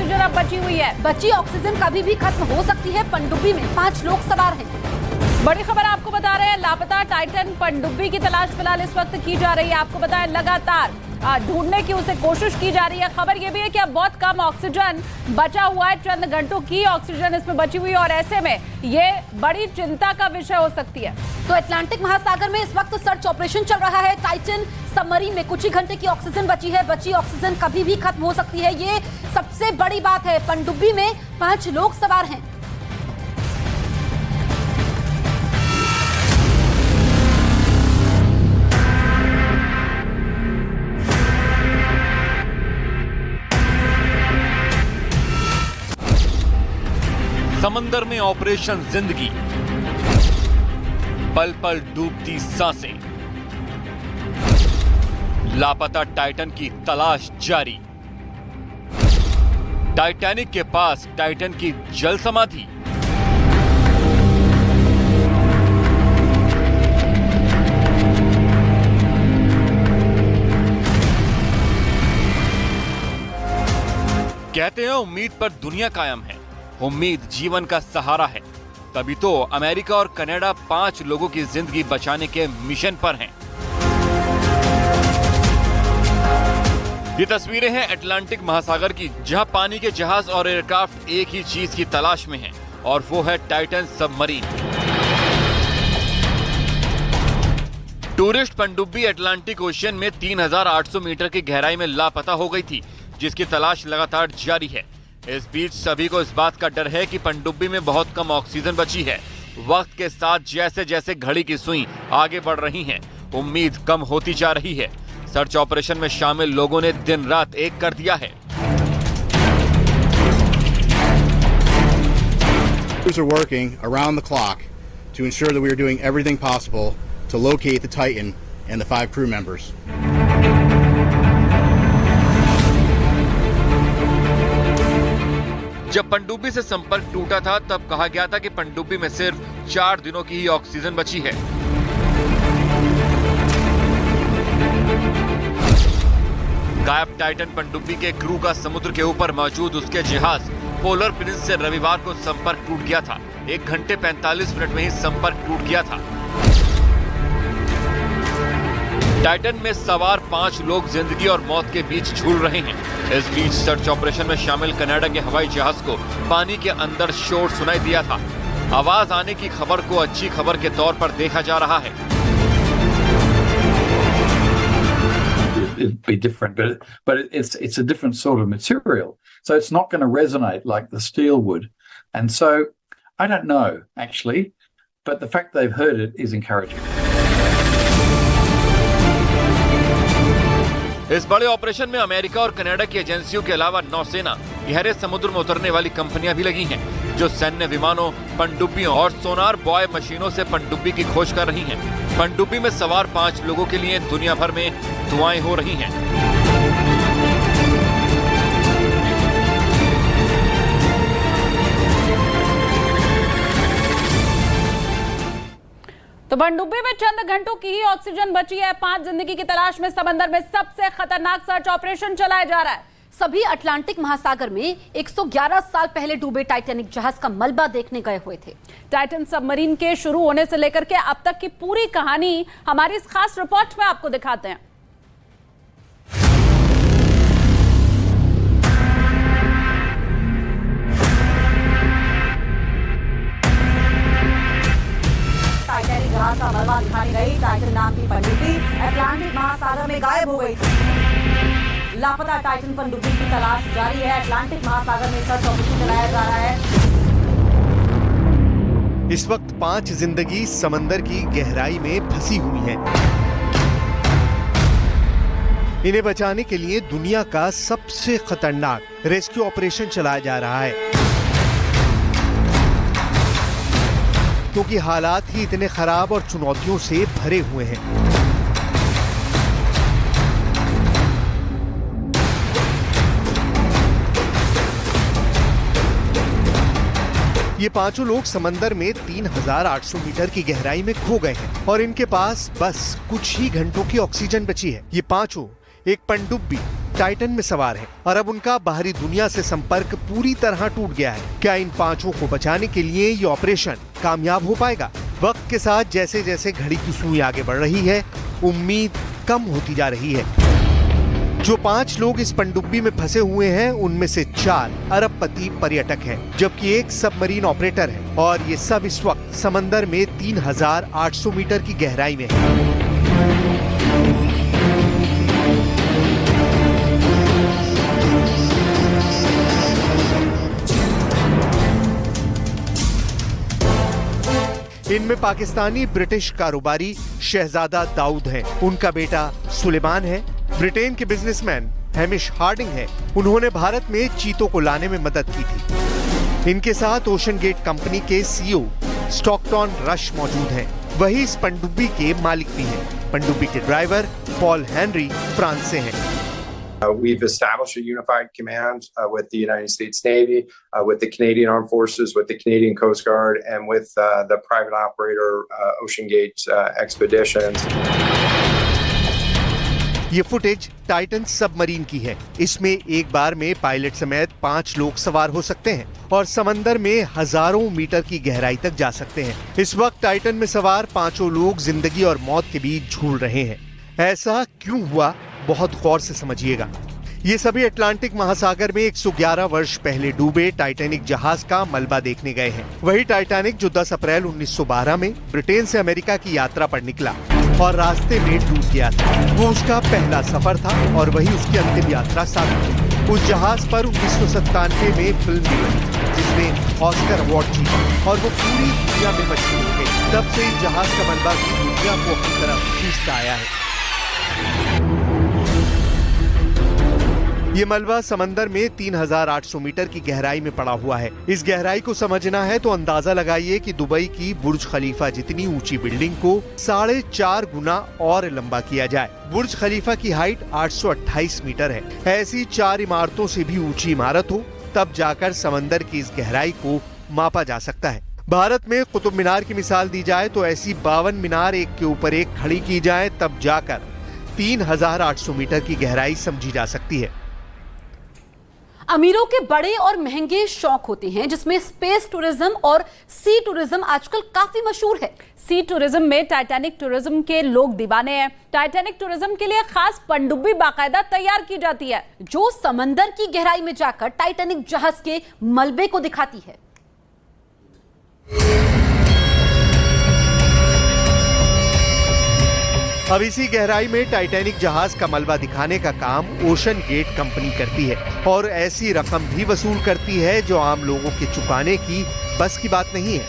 Oxygen अब बची हुई है। बची ऑक्सीजन कभी भी खत्म हो सकती है। पनडुब्बी में 5 लोग सवार हैं। बड़ी खबर आपको बता रहे हैं, लापता टाइटन पनडुब्बी की तलाश फिलहाल इस वक्त की जा रही है। आपको बताएं लगातार ढूंढने की उसे कोशिश की जा रही है। खबर यह भी है कि अब बहुत कम ऑक्सीजन बचा हुआ है, चंद घंटों की ऑक्सीजन इसमें बची हुई है और ऐसे में ये बड़ी चिंता का विषय हो सकती है। तो अटलांटिक महासागर में इस वक्त सर्च ऑपरेशन चल रहा है। टाइटन सबमरीन में कुछ ही घंटे की ऑक्सीजन बची है। बची ऑक्सीजन कभी भी खत्म हो सकती है, ये सबसे बड़ी बात है। पनडुब्बी में 5 लोग सवार हैं। समंदर में ऑपरेशन जिंदगी, पल पल डूबती सांसें, लापता टाइटन की तलाश जारी। टाइटैनिक के पास टाइटन की जल समाधि। कहते हैं उम्मीद पर दुनिया कायम है, उम्मीद जीवन का सहारा है। तभी तो अमेरिका और कनाडा 5 लोगों की जिंदगी बचाने के मिशन पर हैं। ये तस्वीरें हैं अटलांटिक महासागर की, जहां पानी के जहाज और एयरक्राफ्ट एक ही चीज की तलाश में हैं, और वो है टाइटन सबमरीन। टूरिस्ट पनडुब्बी अटलांटिक ओशियन में 3800 मीटर की गहराई में लापता हो गई थी, जिसकी तलाश लगातार जारी है। इस बीच सभी को इस बात का डर है कि पनडुब्बी में बहुत कम ऑक्सीजन बची है। वक्त के साथ जैसे जैसे घड़ी की सुई आगे बढ़ रही है, उम्मीद कम होती जा रही है। सर्च ऑपरेशन में शामिल लोगों ने दिन रात एक कर दिया है। Crews are working around the clock to ensure that we are doing everything possible to locate the Titan and the 5 crew members. जब पनडुब्बी से संपर्क टूटा था तब कहा गया था कि पनडुब्बी में सिर्फ 4 दिनों की ही ऑक्सीजन बची है। गायब टाइटन पनडुब्बी के क्रू का समुद्र के ऊपर मौजूद उसके जहाज पोलर प्रिंस से रविवार को संपर्क टूट गया था। 1 घंटे 45 मिनट में ही संपर्क टूट गया था। टाइटन में सवार 5 लोग जिंदगी और मौत के बीच झूल रहे हैं। इस बीच सर्च ऑपरेशन में शामिल कनाडा के हवाई जहाज को पानी के अंदर शोर सुनाई दिया था। आवाज आने की खबर को अच्छी खबर के तौर पर देखा जा रहा है। It'd be different, but it's a different sort of material, so it's not going to resonate like the steel would. And so I don't know actually, but the fact they've heard it is encouraging. इस बड़े operation में America और Canada की एजेंसियों के अलावा नौसेना, गहरे समुद्र में उतरने वाली कंपनियां भी लगी हैं, जो सैन्य विमानों, पनडुब्बियों और सोनार बॉय मशीनों से पनडुब्बी की खोज कर रही हैं। पनडुब्बी में सवार 5 लोगों के लिए दुनिया भर में दुआएं हो रही हैं। तो पनडुब्बी में चंद घंटों की ही ऑक्सीजन बची है। 5 जिंदगी की तलाश में समंदर में सबसे खतरनाक सर्च ऑपरेशन चलाया जा रहा है। सभी अटलांटिक महासागर में 111 साल पहले डूबे टाइटैनिक जहाज का मलबा देखने गए हुए थे। टाइटन सबमरीन के शुरू होने से लेकर के अब तक की पूरी कहानी हमारी इस खास रिपोर्ट में आपको दिखाते हैं। टाइटैनिक जहाज का मलबा दिखाने गई टाइटन नाम की पनडुब्बी अटलांटिक महासागर में गायब हो गई थी। लापता टाइटन पनडुब्बी की तलाश जारी है। अटलांटिक महासागर में सर्च ऑपरेशन चलाया जा रहा है। इस वक्त 5 जिंदगी समंदर की गहराई में फंसी हुई हैं। इन्हें बचाने के लिए दुनिया का सबसे खतरनाक रेस्क्यू ऑपरेशन चलाया जा रहा है, क्योंकि हालात ही इतने खराब और चुनौतियों से भरे हुए हैं। ये 5 लोग समंदर में 3800 मीटर की गहराई में खो गए हैं और इनके पास बस कुछ ही घंटों की ऑक्सीजन बची है। ये 5 एक पनडुब्बी टाइटन में सवार हैं और अब उनका बाहरी दुनिया से संपर्क पूरी तरह टूट गया है। क्या इन 5 को बचाने के लिए ये ऑपरेशन कामयाब हो पाएगा? वक्त के साथ जैसे जैसे घड़ी की सुई आगे बढ़ रही है, उम्मीद कम होती जा रही है। जो 5 लोग इस पनडुब्बी में फंसे हुए हैं, उनमें से 4 अरबपति पर्यटक हैं, जबकि 1 सबमरीन ऑपरेटर है और ये सब इस वक्त समंदर में 3800 मीटर की गहराई में है। इनमें पाकिस्तानी ब्रिटिश कारोबारी शहजादा दाऊद हैं, उनका बेटा सुलेमान है, ब्रिटेन के बिजनेसमैन हैमिश हार्डिंग है, उन्होंने भारत में चीतों को लाने में मदद की थी। इनके साथ ओशन गेट कंपनी के सीईओ स्टॉकटन रश मौजूद हैं, वही इस पनडुब्बी के मालिक भी हैं। पनडुब्बी के ड्राइवर पॉल हेनरी फ्रांस से हैं। We've established a unified command with the United States Navy, with the Canadian Armed Forces, with the Canadian Coast Guard, and with the private operator Ocean Gate Expeditions. ये footage Titan submarine की है। इसमें एक बार में pilot समेत 5 लोग सवार हो सकते हैं और समंदर में हजारों मीटर की गहराई तक जा सकते हैं। इस वक्त टाइटन में सवार 5 लोग जिंदगी और मौत के बीच झूल रहे हैं। ऐसा क्यों हुआ, बहुत गौर से समझिएगा। ये सभी अटलांटिक महासागर में 111 वर्ष पहले डूबे टाइटैनिक जहाज का मलबा देखने गए हैं। वही टाइटैनिक जो 10 अप्रैल 1912 में ब्रिटेन से अमेरिका की यात्रा पर निकला और रास्ते में डूब गया था। वो उसका पहला सफर था और वही उसकी अंतिम यात्रा साबित हुई। उस जहाज पर 1997 में फिल्म बनी जिसने ऑस्कर अवार्ड जीता और वो पूरी दुनिया में मशहूर हो गई। तब से इस जहाज का मलबा भी दुनिया को अपनी तरफ खींचता आया है। ये मलबा समंदर में 3800 मीटर की गहराई में पड़ा हुआ है। इस गहराई को समझना है तो अंदाजा लगाइए कि दुबई की बुर्ज खलीफा जितनी ऊंची बिल्डिंग को 4.5 गुना और लंबा किया जाए। बुर्ज खलीफा की हाइट 828 मीटर है। ऐसी 4 इमारतों से भी ऊंची इमारत हो तब जाकर समंदर की इस गहराई को मापा जा सकता है। भारत में कुतुब मीनार की मिसाल दी जाए तो ऐसी 52 मीनार एक के ऊपर एक खड़ी की जाए तब जाकर 3800 मीटर की गहराई समझी जा सकती है। अमीरों के बड़े और महंगे शौक होते हैं जिसमें स्पेस टूरिज्म और सी टूरिज्म आजकल काफी मशहूर है। सी टूरिज्म में टाइटैनिक टूरिज्म के लोग दीवाने हैं। टाइटैनिक टूरिज्म के लिए खास पनडुब्बी बाकायदा तैयार की जाती है जो समंदर की गहराई में जाकर टाइटैनिक जहाज के मलबे को दिखाती है। अब इसी गहराई में टाइटैनिक जहाज का मलबा दिखाने का काम ओशन गेट कंपनी करती है और ऐसी रकम भी वसूल करती है जो आम लोगों के चुकाने की बस की बात नहीं है,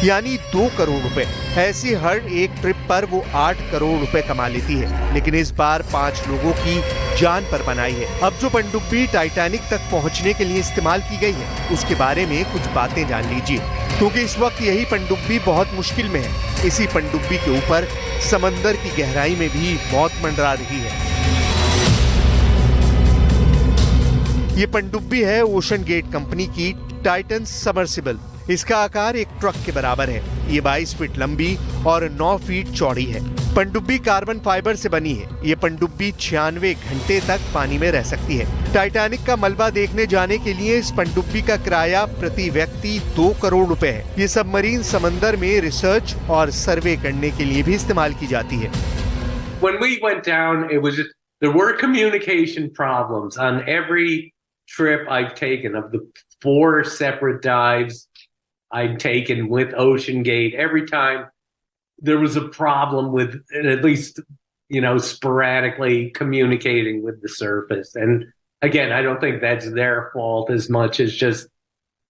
यानी 2 करोड़ रुपए। ऐसी हर एक ट्रिप पर वो 8 करोड़ रुपए कमा लेती है, लेकिन इस बार 5 लोगों की जान पर बनाई है। अब जो पनडुब्बी टाइटैनिक तक पहुंचने के लिए इस्तेमाल की गई है उसके बारे में कुछ बातें जान लीजिए, क्योंकि इस वक्त यही पनडुब्बी बहुत मुश्किल में है। इसी पनडुब्बी के ऊपर समंदर की गहराई में भी मौत मंडरा रही है। ये पनडुब्बी है ओशन गेट कंपनी की टाइटन सबमर्सिबल। इसका आकार एक ट्रक के बराबर है। ये 22 फीट लंबी और 9 फीट चौड़ी है। पनडुब्बी कार्बन फाइबर से बनी है। ये पनडुब्बी 96 घंटे तक पानी में रह सकती है। टाइटैनिक का मलबा देखने जाने के लिए इस पनडुब्बी का किराया प्रति व्यक्ति 2 करोड़ रुपए है। ये सबमरीन समंदर में रिसर्च और सर्वे करने के लिए भी इस्तेमाल की जाती है। When we went down, there were communication problems on every trip I've taken. Of the 4 separate dives I'd taken with Ocean Gate, every time there was a problem with at least, sporadically communicating with the surface. And again, I don't think that's their fault as much as just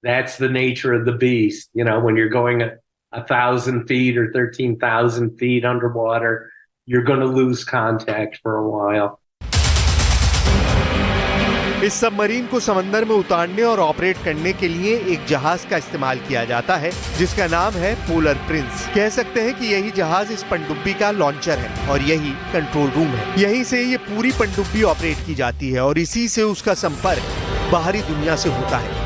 that's the nature of the beast. When you're going 1,000 feet or 13,000 feet underwater, you're going to lose contact for a while. इस submarine को समंदर में उतारने और operate करने के लिए एक जहाज का इस्तेमाल किया जाता है जिसका नाम है पोलर प्रिंस। कह सकते हैं कि यही जहाज इस पनडुब्बी का लॉन्चर है और यही कंट्रोल रूम है। यहीं से ये पूरी पनडुब्बी ऑपरेट की जाती है और इसी से उसका संपर्क बाहरी दुनिया से होता है।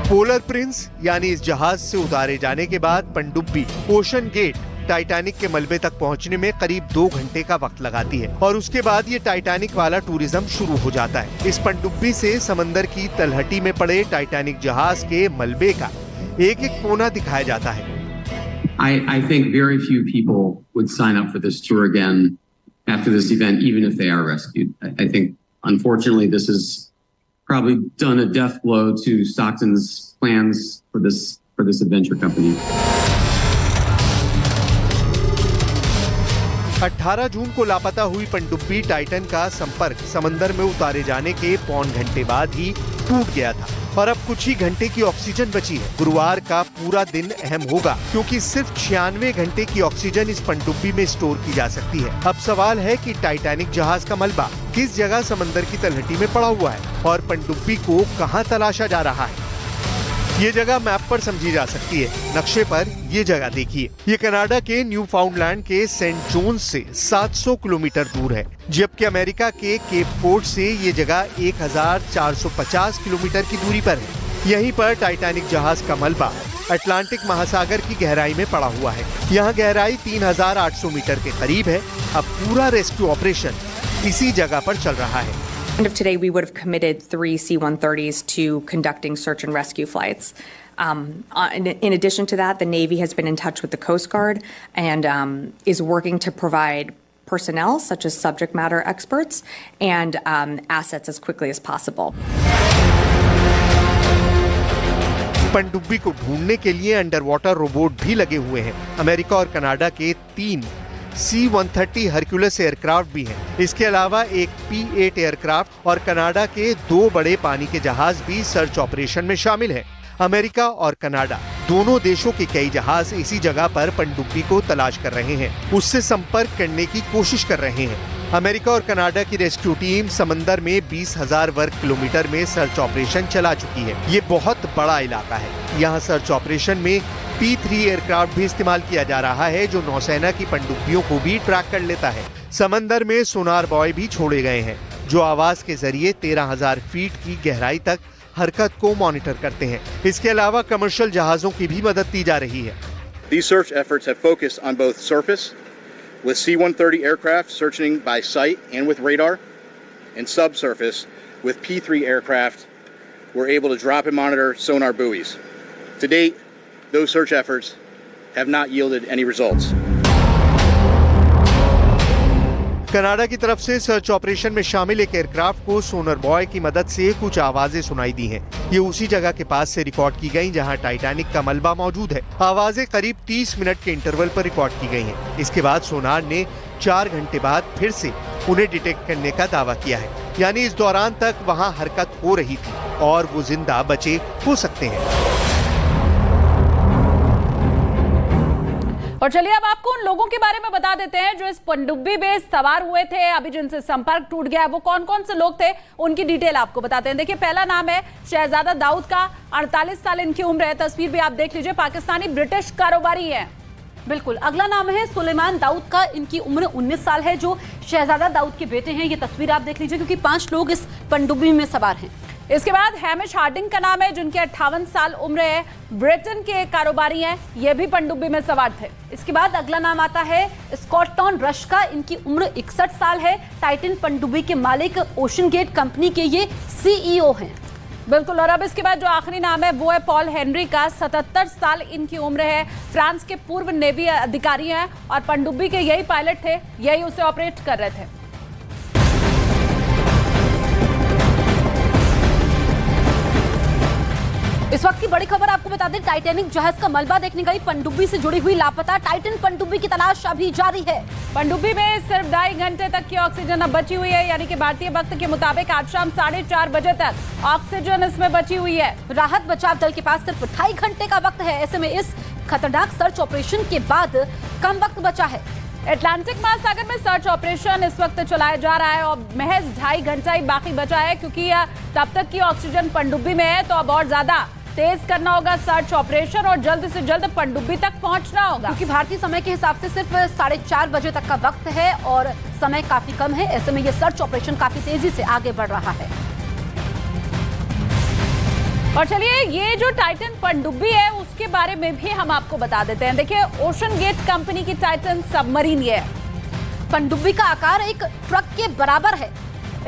पोलर प्रिंस यानी इस जहाज से उतारे जाने के बाद पनडुब्बी ओशन गेट टाइटैनिक के मलबे तक पहुंचने में करीब 2 घंटे का वक्त लगाती है और उसके बाद ये टाइटैनिक वाला टूरिज्म शुरू हो जाता है। इस पनडुब्बी से समंदर की तलहटी में पड़े टाइटैनिक जहाज के मलबे का एक एक कोना दिखाया जाता है। I think very few people would sign up for this tour again after this event, even if they are rescued. I think, unfortunately, this has probably done a death blow to Stockton's plans for this adventure company. 18 जून को लापता हुई पनडुब्बी Titan का संपर्क समंदर में उतारे जाने के पौन घंटे बाद ही टूट गया था और अब कुछ ही घंटे की ऑक्सीजन बची है। गुरुवार का पूरा दिन अहम होगा क्योंकि सिर्फ 96 घंटे की ऑक्सीजन इस पनडुब्बी में स्टोर की जा सकती है। अब सवाल है कि टाइटैनिक जहाज का मलबा किस जगह समंदर की तलहटी में पड़ा हुआ है और पनडुब्बी को कहां तलाशा जा रहा है। ये जगह मैप पर समझी जा सकती है। नक्शे पर ये जगह देखिए। ये कनाडा के न्यू फाउंडलैंड के सेंट जोन्स से 700 किलोमीटर दूर है, जबकि अमेरिका के केप कोड से ये जगह 1450 किलोमीटर की दूरी पर है। यहीं पर टाइटैनिक जहाज का मलबा अटलांटिक महासागर की गहराई में पड़ा हुआ है। यहाँ गहराई 3800 मीटर के करीब है। अब पूरा रेस्क्यू ऑपरेशन इसी जगह पर चल रहा है। End of today, we would have committed 3 C-130s to conducting search and rescue flights. In addition to that, the Navy has been in touch with the Coast Guard and is working to provide personnel, such as subject matter experts, and assets as quickly as possible. पनडुब्बी को ढूंढने के लिए under water robot भी लगे हुए हैं। America और कनाडा के 3 C-130 हरक्यूलिस एयरक्राफ्ट भी हैं। इसके अलावा एक P-8 एयरक्राफ्ट और कनाडा के 2 बड़े पानी के जहाज भी सर्च ऑपरेशन में शामिल हैं। अमेरिका और कनाडा दोनों देशों के कई जहाज इसी जगह पर पनडुब्बी को तलाश कर रहे हैं, उससे संपर्क करने की कोशिश कर रहे हैं। अमेरिका और कनाडा की रेस्क्यू टीम समंदर में 20,000 वर्ग किलोमीटर में सर्च ऑपरेशन चला चुकी है। ये बहुत बड़ा इलाका है। यहाँ सर्च ऑपरेशन में P-3 एयरक्राफ्ट भी इस्तेमाल किया जा रहा है, जो नौसेना की पनडुब्बियों को भी ट्रैक कर लेता है। समंदर में सोनार बॉय भी छोड़े गए हैं, जो आवाज के जरिए 13,000 फीट की गहराई तक हरकत को मॉनिटर करते हैं। इसके अलावा कमर्शियल जहाजों की भी मदद दी जा रही है। These search efforts have focused on both surface, with C-130 aircraft searching by sight and with radar, and subsurface, with P-3 aircraft were able to drop and monitor sonar buoys. To date, those search efforts have not yielded any results. Canada की तरफ से search operation में शामिल एक aircraft को सोनर boy की मदद से कुछ आवाजें सुनाई दी हैं। ये उसी जगह के पास से रिकॉर्ड की गई जहां टाइटैनिक का मलबा मौजूद है। आवाजें करीब 30 मिनट के इंटरवल पर रिकॉर्ड की गई हैं। इसके बाद सोनार ने 4 घंटे बाद फिर से उन्हें डिटेक्ट करने का दावा किया है, यानी इस दौरान तक वहां हरकत हो रही थी और वो जिंदा बचे हो सकते हैं। और चलिए अब आपको उन लोगों के बारे में बता देते हैं जो इस पनडुब्बी में सवार हुए थे, अभी जिनसे संपर्क टूट गया है। वो कौन कौन से लोग थे, उनकी डिटेल आपको बताते हैं। देखिए, पहला नाम है शहजादा दाऊद का, 48 साल इनकी उम्र है। तस्वीर भी आप देख लीजिए, पाकिस्तानी ब्रिटिश कारोबारी है। बिल्कुल। अगला नाम है सुलेमान दाऊद का, इनकी उम्र 19 साल है, जो शहजादा दाऊद के बेटे हैं। ये तस्वीर आप देख लीजिए, क्योंकि 5 लोग इस पनडुब्बी में सवार हैं। इसके बाद हैमिश हार्डिंग का नाम है, जिनके 58 साल उम्र है, ब्रिटेन के कारोबारी हैं। ये भी पनडुब्बी में सवार थे। इसके बाद अगला नाम आता है स्कॉटटॉन रश का, इनकी उम्र 61 साल है। टाइटन पनडुब्बी के मालिक ओशन गेट कंपनी के ये CEO हैं। बिल्कुल। और अब इसके बाद जो आखिरी नाम है वो है पॉल हेनरी का, 77 साल इनकी उम्र है। फ्रांस के पूर्व नेवी अधिकारी हैं और पनडुब्बी के यही पायलट थे, यही उसे ऑपरेट कर रहे थे। इस वक्त की बड़ी खबर आपको बता दें, टाइटैनिक जहाज का मलबा देखने गई पनडुब्बी से जुड़ी हुई लापता टाइटन पनडुब्बी की तलाश अभी जारी है। पनडुब्बी में सिर्फ 2.5 घंटे तक की ऑक्सीजन अब बची हुई है, यानी कि भारतीय वक्त के मुताबिक आज शाम 4:30 बजे तक ऑक्सीजन इसमें बची हुई है। राहत बचाव दल के पास सिर्फ 2.5 घंटे का वक्त है। ऐसे में इस खतरनाक सर्च ऑपरेशन के बाद कम वक्त बचा है। अटलांटिक महासागर में सर्च ऑपरेशन इस वक्त चलाया जा रहा है और महज 2.5 घंटा ही बाकी बचा है, क्योंकि तब तक की ऑक्सीजन पनडुब्बी में है, तो अब और ज्यादा तेज करना होगा सर्च ऑपरेशन और जल्द से जल्द पनडुब्बी तक पहुंचना होगा, क्योंकि भारतीय समय के हिसाब से सिर्फ 4:30 बजे तक का वक्त है और समय काफी कम है। ऐसे में यह सर्च ऑपरेशन काफी तेजी से आगे बढ़ रहा है। और चलिए, ये जो टाइटन पनडुब्बी है उस उसके बारे में भी हम आपको बता देते हैं। देखिए, ओशन गेट कंपनी की टाइटन सबमरीन ये है। पनडुब्बी का आकार एक ट्रक के बराबर है।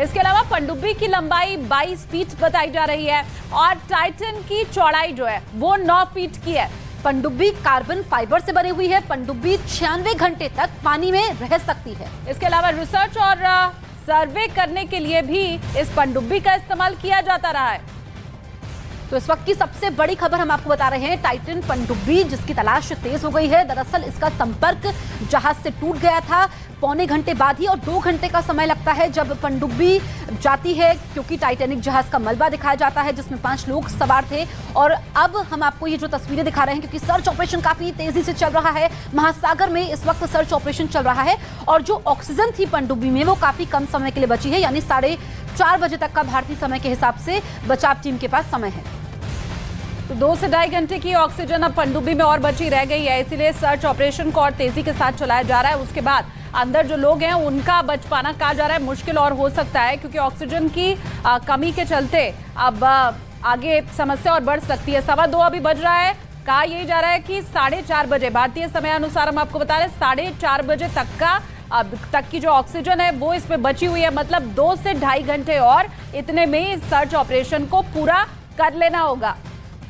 इसके अलावा पनडुब्बी की लंबाई 22 फीट बताई जा रही है और टाइटन की चौड़ाई जो है वो 9 फीट की है। पनडुब्बी कार्बन फाइबर से बनी हुई है। पनडुब्बी 96 घंटे तक पानी में रह सकती है। इसके अलावा रिसर्च और सर्वे करने के लिए भी इस पनडुब्बी का इस्तेमाल किया जाता रहा है। तो इस वक्त की सबसे बड़ी खबर हम आपको बता रहे हैं, टाइटन पनडुब्बी जिसकी तलाश तेज हो गई है। दरअसल इसका संपर्क जहाज से टूट गया था पौने घंटे बाद ही, और 2 घंटे का समय लगता है जब पनडुब्बी जाती है, क्योंकि टाइटैनिक जहाज का मलबा दिखाया जाता है जिसमें 5 लोग सवार थे। और अब हम आपको ये जो तस्वीरें दिखा रहे हैं, क्योंकि सर्च ऑपरेशन काफी तेजी से चल रहा है, महासागर में इस वक्त सर्च ऑपरेशन चल रहा है, और जो ऑक्सीजन थी पनडुब्बी में वो काफी कम समय के लिए बची है, यानी 4:30 बजे तक का भारतीय समय के हिसाब से बचाव टीम के पास समय है। तो 2 से ढाई घंटे की ऑक्सीजन अब पनडुब्बी में और बची रह गई है, इसीलिए सर्च ऑपरेशन को और तेजी के साथ चलाया जा रहा है। उसके बाद अंदर जो लोग हैं उनका बच पाना कहा जा रहा है मुश्किल और हो सकता है, क्योंकि ऑक्सीजन की कमी के चलते अब आगे समस्या और बढ़ सकती है। 2:15 अभी बज रहा है। कहा यही जा रहा है कि 4:30 बजे भारतीय समय अनुसार हम आपको बता रहे हैं 4:30 बजे तक का अब तक की जो ऑक्सीजन है वो इसमें बची हुई है। मतलब 2 से ढाई घंटे और इतने में इस सर्च ऑपरेशन को पूरा कर लेना होगा।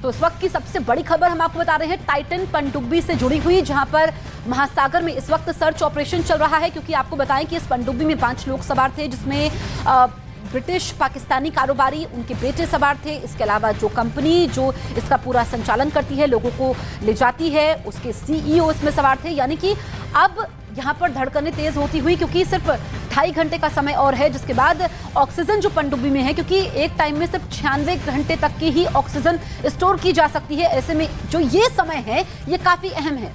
तो इस वक्त की सबसे बड़ी खबर हम आपको बता रहे हैं टाइटन पनडुब्बी से जुड़ी हुई, जहां पर महासागर में इस वक्त सर्च ऑपरेशन चल रहा है। क्योंकि आपको बताएं कि इस पनडुब्बी में 5 लोग सवार थे, जिसमें ब्रिटिश पाकिस्तानी कारोबारी, उनके बेटे सवार थे। इसके अलावा जो कंपनी जो इसका पूरा संचालन करती है, लोगों को ले जाती है, उसके CEO इसमें सवार थे। यानी कि अब यहाँ पर धड़कनें तेज होती हुई, क्योंकि सिर्फ 2.5 घंटे का समय और है, जिसके बाद ऑक्सीजन जो पनडुब्बी में है, क्योंकि एक टाइम में सिर्फ 96 घंटे तक की ही ऑक्सीजन स्टोर की जा सकती है। ऐसे में जो ये समय है ये काफी अहम है।